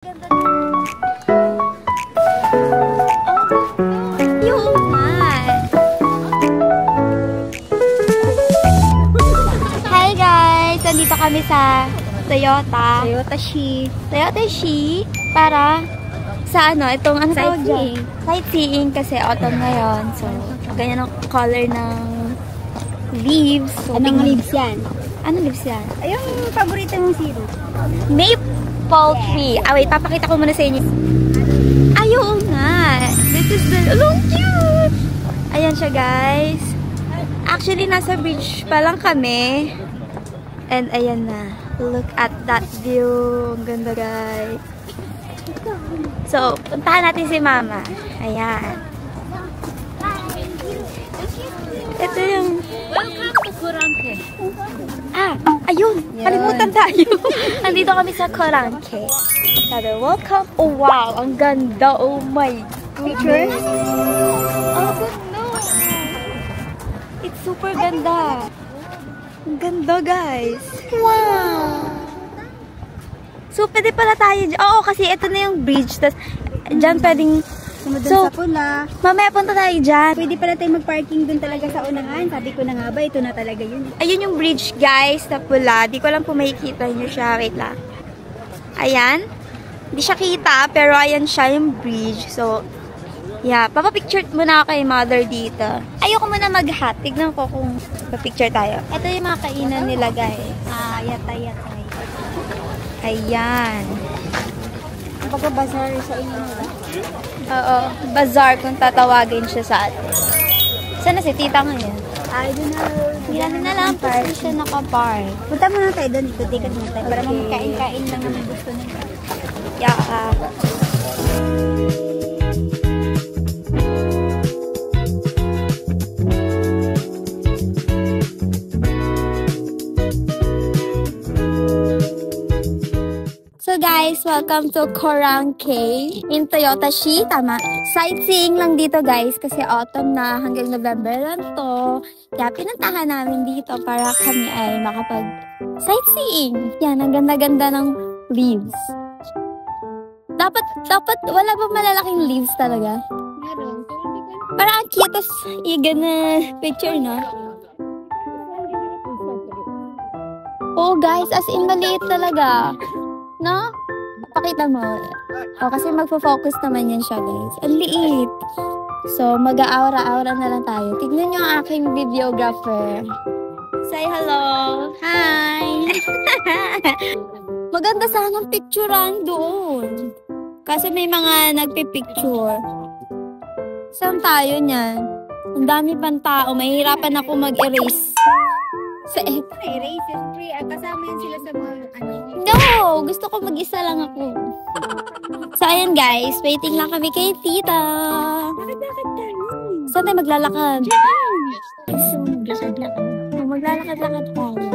Ganda na. Yung nga. Hi guys! Nandito kami sa Toyota. Toyota Shi. Para sa ano, itong ano tawag dyan? Sightseeing kasi autumn ngayon. So, ganyan ang color ng leaves. So, anong leaves yan? Anong leaves yan? Ay, yung paborito mong syrup. Maple tree. Ah, wait, papakita ko muna sa inyo. Ayun nga. This is the... Oh, cute! Ayan siya, guys. Actually, nasa bridge pa lang kami. And ayan na. Look at that view. Ang ganda, guys. So, puntahan natin si Mama. Ayan. Ito yung... Welcome to Kurangke. Ah, ayun. Kalimutan tayo. Nandito kami sa Kurangke. Sabi, welcome. Oh, wow. Ang ganda. Oh, my goodness. Oh, no. It's super ganda. Ang ganda, guys. Wow. So, pwede pala tayo. Oo, kasi ito na yung bridge. Tapos, dyan pwedeng... So, sa pula. Mamaya punta tayo dyan. Pwede pala tayo mag-parking dun talaga sa unahan. Sabi ko na nga ba, ito na talaga yun. Ayun yung bridge, guys, na pula. Di ko lang po makikita nyo siya. Wait lang. Ayan. Hindi siya kita, pero ayan siya yung bridge. So, yeah. Papapicture muna ako kay mother dito. Ayoko muna mag-hat. Tignan ko kung papicture tayo. Ito yung mga kainan nila, guys. Ah, yatay. Ayan. Pagka-bazaar sa inyo nila. Oo. Bazaar kung tatawagin siya sa atin. Sana si tita ngayon? I don't know. Hindi natin alam kung saan siya nakapark. Punta muna tayo doon. Ikot-ikot muna tayo. Para magkain-kain lang naman gusto nila. Yeah. So guys, welcome to Kurangke in Toyota Shi. Tama. Sightseeing lang dito guys kasi autumn na hanggang November lang to. Kaya pinuntahan namin dito para kami ay makapag sightseeing. Yan, ang ganda-ganda ng leaves. Dapat wala ba malalaking leaves talaga? Meron. Parang ang cute as i-gana picture, no? Oh guys, as in maliit talaga. No? Pakita mo. Oh, kasi magpo-focus naman yan siya, guys. Ang liit. So, mag-aura-aura na lang tayo. Tignan nyo ang aking videographer. Say hello. Hi! Maganda sana ang picturean doon. Kasi may mga nagpipicture. Saan tayo niyan? Ang dami pang tao. Mahihirapan ako mag-erase. Sa Erase is free. Kasama yan sila sa mga ano. No! Gusto ko mag-isa lang ako. So, ayan guys. Waiting lang kami kay tita. Saan tayo maglalakad? Maglalakad-lakad tayo.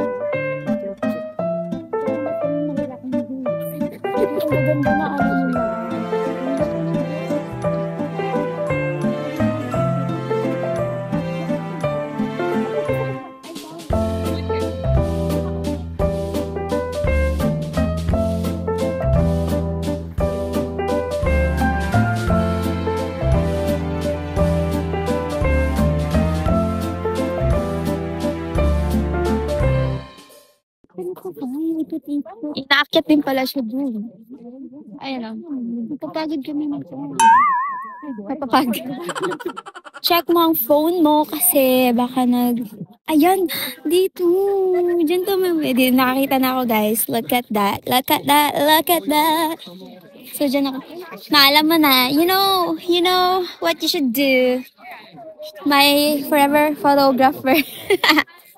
Ang ganda na ano nila. Inaakyat din pala siya dun. Ayan o. Napapagod kami ng phone. Napapagod. Check mo ang phone mo kasi baka Ayan! Dito! Diyan to may... Nakakita na ako guys. Look at that. Look at that. Look at that. So dyan ako. Maalam mo na. You know what you should do. My forever photographer.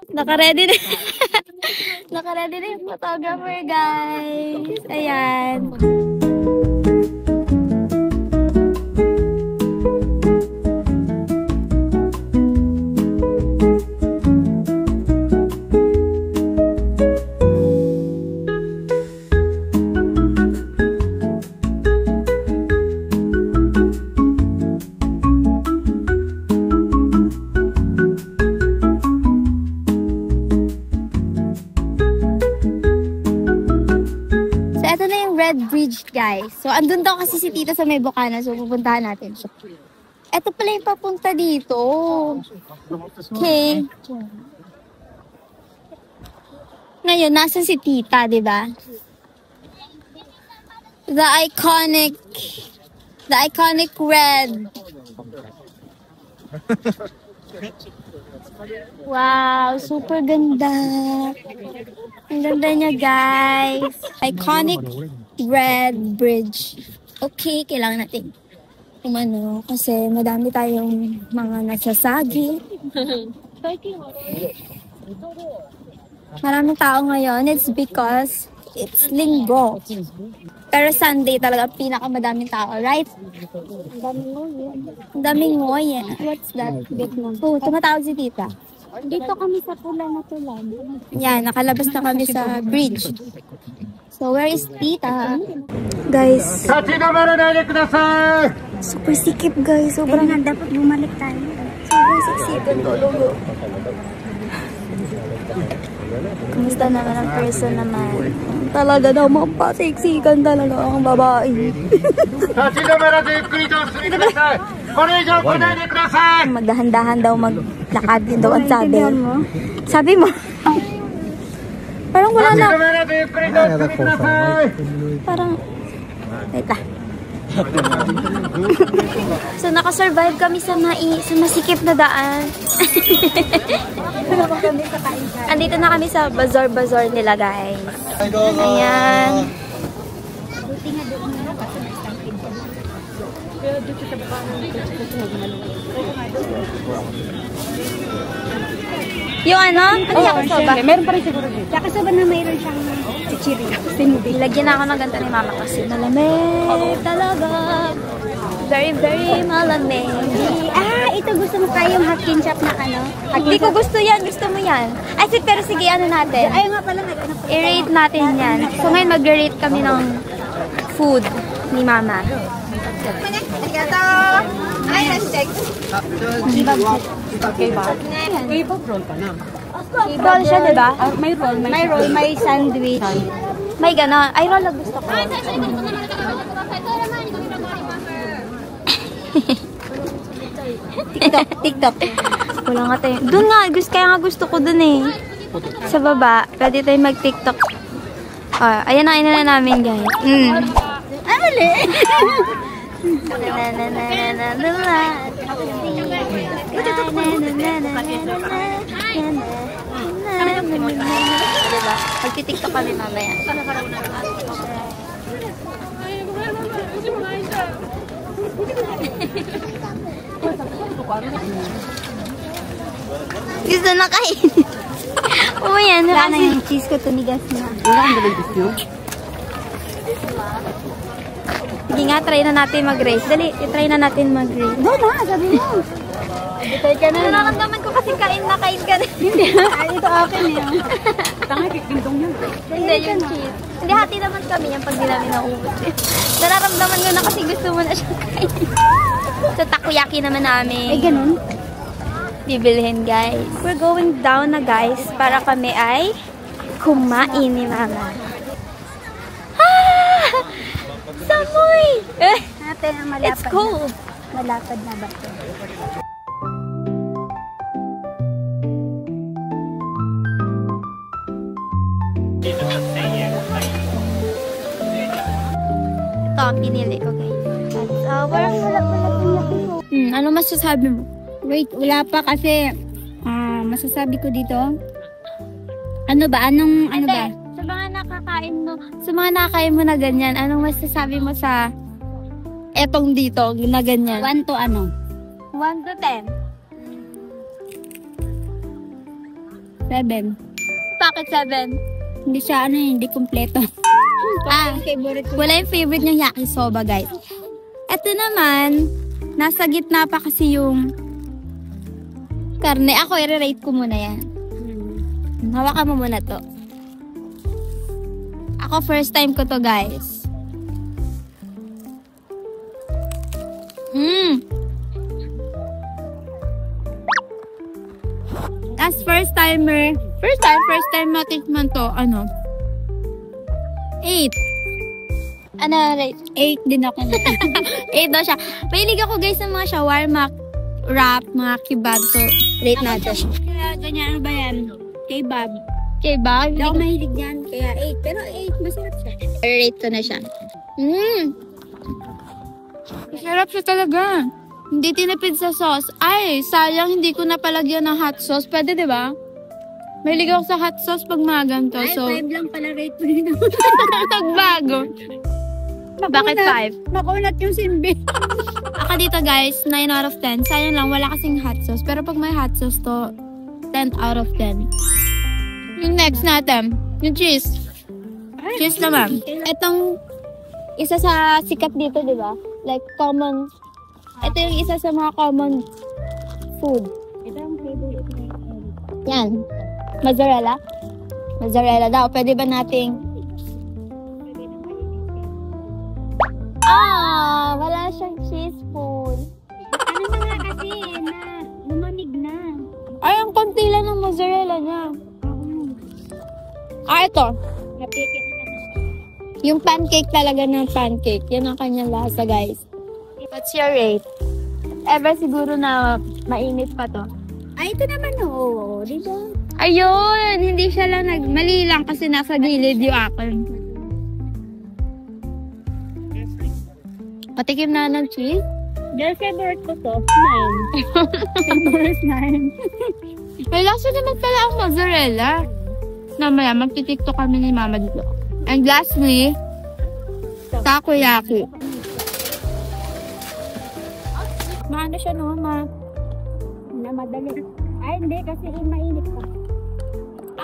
Naka-ready na. Naka-ready na yung photographer, guys. Ayan. bridge, guys. So, andun daw kasi si tita sa may Bukana. So, pupuntahan natin siya. Ito pala yung papunta dito. Okay. Ngayon, nasa si tita, di ba? The iconic red. Wow, super ganda. Ang ganda niya, guys. Iconic red bridge. Okay, kailangan natin umano kasi madami tayong mga nasasagi. Maraming tao ngayon. It's because it's Linggo. Pero Sunday talaga pinakamadaming tao, right? Ang daming ngoy. What's that? Oh, tumatawag si tita. Dito kami sa pula na tulan. Yan, nakalabas na kami sa bridge. So, where is tita? Guys, super sikip guys. Sobrang nga dapat bumalik tayo. Sobrang siksikan ko. Kumusta naman ang person naman? Talaga daw, mapasiksikan talaga ang babae. Magdahan-dahan daw maglakad din daw ang sabi. Sabi mo? Parang wala na. Parang, wait lah. So, nakasurvive kami sa masikip na daan. Andito na kami sa bazaar nila, guys. Ayan. Yung ano? Ano yakisoba? Meron pa rin siguro dito. Yakisoba na mayroon siyang chichiri. Lagyan na ako ng ganito ni mama kasi malamig talaga. Very, very malamig. Ito gusto mo kayong hot kinchap na ano? Hindi ko gusto yan. Gusto mo yan. Ay, pero sige, ano natin? Ayaw nga pala I-rate natin yan. So, ngayon mag-rate kami ng food ni mama. Ay, hashtag. K-pop roll pa na. Roll siya, di ba? May roll, May roll, may sandwich. May gano'n. Ay, roll lang gusto ko. TikTok. Wala nga tayo. Doon nga, kaya nga gusto ko doon eh. Sa baba, pwede tayo mag-TikTok. Ayan na namin, guys. Mali! Diba? Magti-TikTok kami mamaya. Gusto na kain. Oo yan. Wala na yung cheese ko, tumigas na. Wala ang dalang tissue. Hindi nga, try na natin mag-race. Dali, try na natin mag-race. Doon na, sabi mo. Try ka na. Nararamdaman ko kasi kain na ka. Hindi, ito akin eh. Tangay, kikintong yun. Hindi, yung cheese. Hindi, hati naman kami yan pag di namin naubos. Nararamdaman ko na kasi gusto mo na siyang kain. Sa takoyaki naman namin. Ay, ganun. Bibilhin, guys. We're going down na, guys, para kami ay kumain ni mama. Samoy! Natin ang malapad. It's cold. Malapad na ba ito? Ito ang pinili ko, guys. That's our... ano masasabi mo? Wait, wala pa kasi masasabi ko dito. Ano ba? Ano ba? Sa mga nakakain mo na ganyan, anong masasabi mo sa etong dito na ganyan? 1 to ano? 1 to 10. 7. Bakit 7? Hindi siya hindi kompleto. Favorite ko. Wala yung favorite niyang yakisoba, guys. Ito naman, nasa gitna pa kasi yung karne. Ako, i-rate ko muna yan. Hawakan mo muna to. Ako, first time ko to, guys. As first time matikman to, 8. Ano, rate? 8 din ako. 8 daw siya. Mahilig ako guys ng mga shawarma, wrap, mga kebab. So, rate natin. Kaya ganyan, ano ba yan? Kebab. Kebab? Hindi ako mahilig yan, kaya 8. Pero 8, masarap siya. Rate ko na siya. Masarap siya talaga. Hindi tinipid sa sauce. Ay, sayang hindi ko napalagyan ng hot sauce. Pwede, di ba? Mahilig ako sa hot sauce pag mga ganito. Ay, So, 5 lang pala rate mo din ako. nagbago. Bakit 5? Makunat yung simbi. Ako dito guys, 9 out of 10. Sayang lang, wala kasing hot sauce. Pero pag may hot sauce to, 10 out of 10. Yung next natin, yung cheese. Cheese naman. Itong isa sa sikat dito, di ba? Like common. Ito yung isa sa mga common food. Ito ang favorite na Yan. Mozzarella. Mozzarella daw. Pwede ba nating... wala siyang cheese food. Ano na nga kasi, na lumamig na. Ay, ang konti lang ng mozzarella niya. Ito. Napikit na. Yung pancake talaga ng pancake. Yan ang kanyang lasa, guys. What's your rate? Ever siguro na mainit pa to? Ay, ito naman, oo. Diba? Ayun! Hindi siya lang mali lang kasi nasa gilid yung akin. Patikim na ng cheese? Girl, favorite ko to. 9. Favorite 9. May lasa naman pala ang mozzarella. Namaya, magtitiktok kami ni mama dito. And lastly, takoyaki. Maano siya no, Na madali. Ay, hindi. Kasi mainit pa.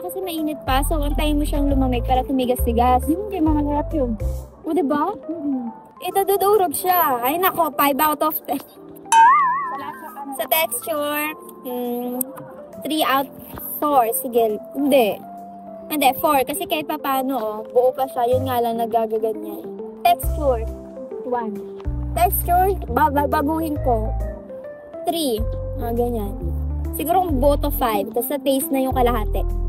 kasi mainit pa, so antayin mo siyang lumamig para tumigas-tigas. Hindi, masarap yun. O, diba? Itadudurog siya. Ay, nako, 5 out of 10. Sa texture, 3 out 4. Sige, hindi. Hindi, 4. Kasi kahit pa paano, oh, buo pa siya. Yun nga lang, nagagaganyan. Texture, 1. Texture, baguhin ko. 3. Ganyan. Siguro buo to 5. Tapos sa taste na yung kalahati.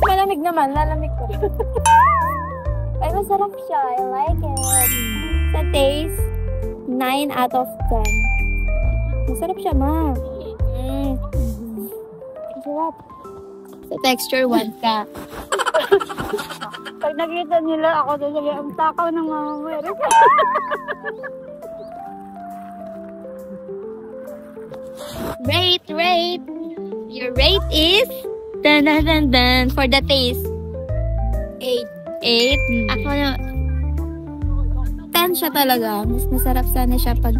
Malamig naman, lalamig ko. Ay, masarap siya. I like it. Sa taste, 9 out of 10. Masarap siya, ma. Masarap. Sa texture, 1 ka. Pag nakita nila ako, sasabi, ang takaw ng mama mo. Rate. Your rate is... Dun. For the taste. 8. Ako na... 10 siya talaga. Mas masarap sana siya pag...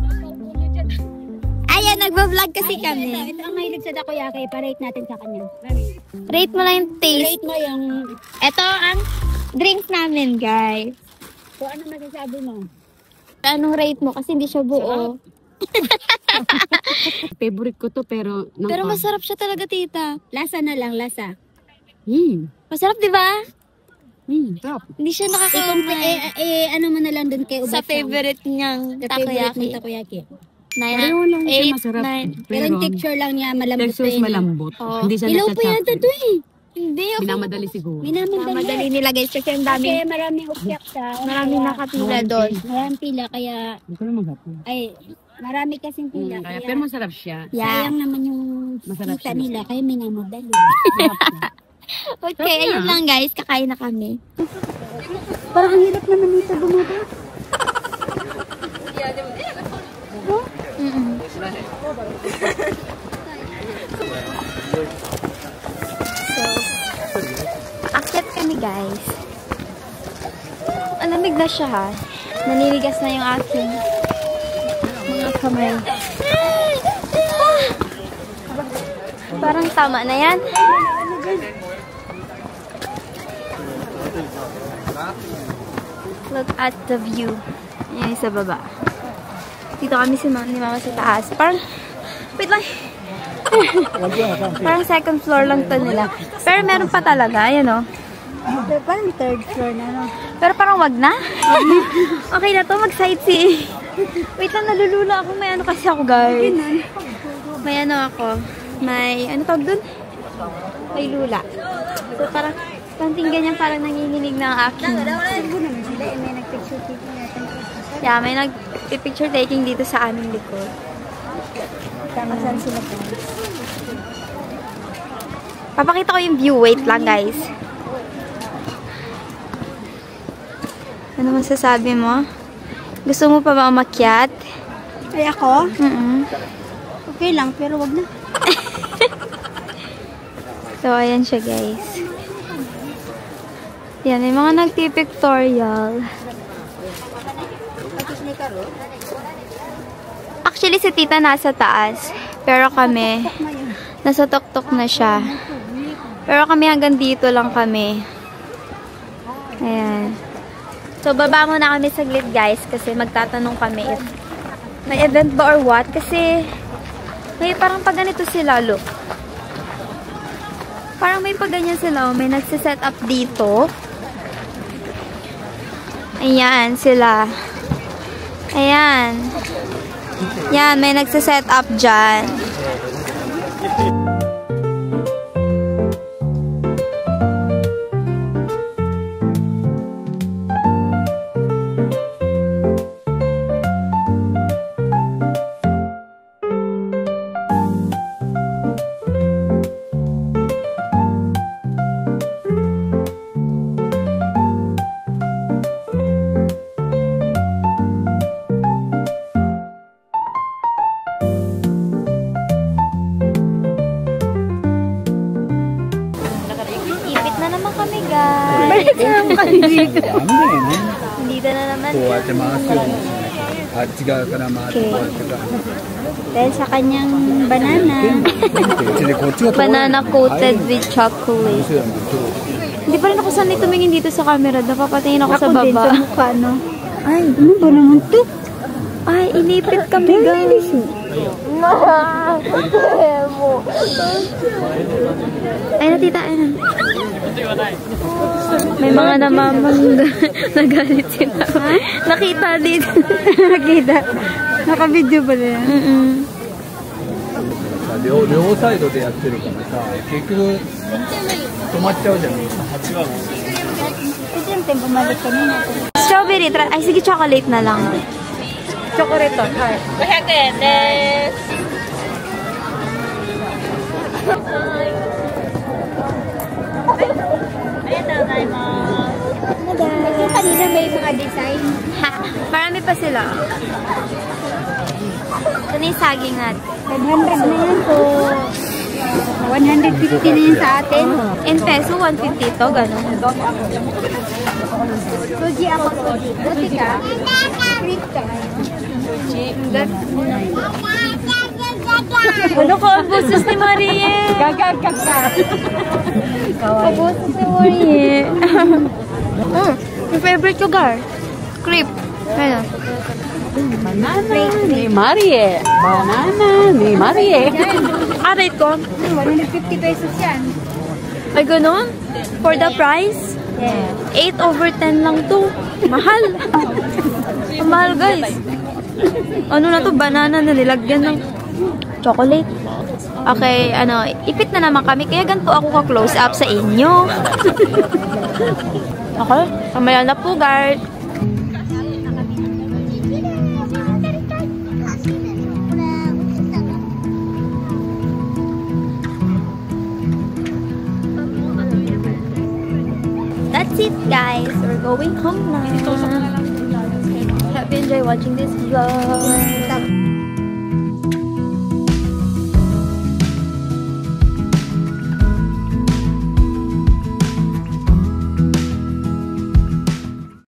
Ayan, nagbablog kasi kami. Ito ang mahilig sa takoyaki. Pa-rate natin sa kanya. Rate mo lang yung taste. Rate mo yung... Ito ang drinks namin, guys. So, ano masasabi mo? Anong rate mo? Kasi hindi siya buo. Favorite ko to pero... Pero masarap siya talaga, tita. Lasa na lang, lasa. Masarap, di ba? Sarap. Hindi siya nakakaumay. Ano mo na lang dun kay Ubat. Sa favorite niyang Sa favorite mong takoyaki. takoyaki. 9, Pareho lang siya 8, masarap. 9. Pero yung texture lang niya, malambot Texture pa yun. malambot. Oo. Hindi siya Ilaw pa yata to eh. Hindi, okay. Minamadali siguro. Madali nila, guys. Kasi ang Kasi daming, maraming upyak siya. maraming nakapila doon. Maraming pila, kaya... Hindi ko na maghapon. Ay, marami kasing pila. Kaya, Kaya, pero masarap siya. Yeah. sayang naman yung Masarap kita siya. nila, kaya minamadali. Okay, ayun lang, guys. Kakain na kami. Parang ang hirap naman nito bumaba. Akyat kami, guys. Alamig na siya, ha. Naniligas na yung aking mga kamay. Parang tama na yan. Look at the view. Yan sa baba. Dito kami ni mama sa taas. Parang, wait lang. Parang second floor lang to nila. Pero meron pa talaga, ayan o. Parang third floor na, no? Pero parang wag na. Okay na to, mag-sightseeing. Wait lang, nalulula ako. May ano kasi ako, guys. May ano ako. May, ano tawag dun? May lula. So, parang, something ganyan parang nanginginig ng aking. Yeah, may nag-picture taking dito sa aming likod. Saan sila po? Papakita ko yung view. Wait lang, guys. Ano masasabi mo? Gusto mo pa ba umakyat? Ay, ako? Okay lang, pero wag na. So, ayan siya, guys. Yan, may mga nagpipictorial. Actually, si tita nasa taas. Pero kami, nasa tuktok na siya. Pero kami hanggang dito lang kami. Ayan. So, baba muna kami saglit, guys. Kasi magtatanong kami if may event ba or what. Kasi, may parang pag ganito sila, look. Parang may pag ganyan sila. May nagsiset up dito. Ayan, sila. Ayan. Yan, may nagsiset up dyan. Dito na naman. Okay. Dahil sa kanyang banana. Banana coated with chocolate. Hindi pa rin ako sanay tumingin dito sa camera. Napapatingin ako sa baba. Ako din sa mukha, no? Ay, ano ba naman to? Ay, inipit kami, guys. Ay, natita, ay na. May mga namamangga. Nagalit sila. Nakita dito. Nakita. Naka-video ba na yan?両サイドでやってるからさ、結局止まっちゃうじゃん。Strawberry, ay sige, chocolate na lang. Chocolate to. 500円です。Kanina may mga design. Ha, marami pa sila. Ito na yung saging natin. 500 na yan po. 150 na yan sa atin. In peso, 150 to, gano'n. Suji ako, suji. Buti ka. Treat ka. Ano ko ang boses ni Marie? Gagagagag. Ang boses ni Marie. Yung favorite ko, Gar. Crepe. Ano? Banana ni Marie. Banana ni Marie. Rate ko? 150 pesos yan. Ay, gano'n? For the price? Yeah. 8/10 lang to. Mahal. Ang mahal, guys. Ano na to? Banana na nilagyan ng chocolate. Okay, ano, ipit na naman kami. Kaya ganito ako ka-close up sa inyo. Okay, kamaya na po, guard. That's it, guys. We're going home now. Hope you enjoy watching this vlog.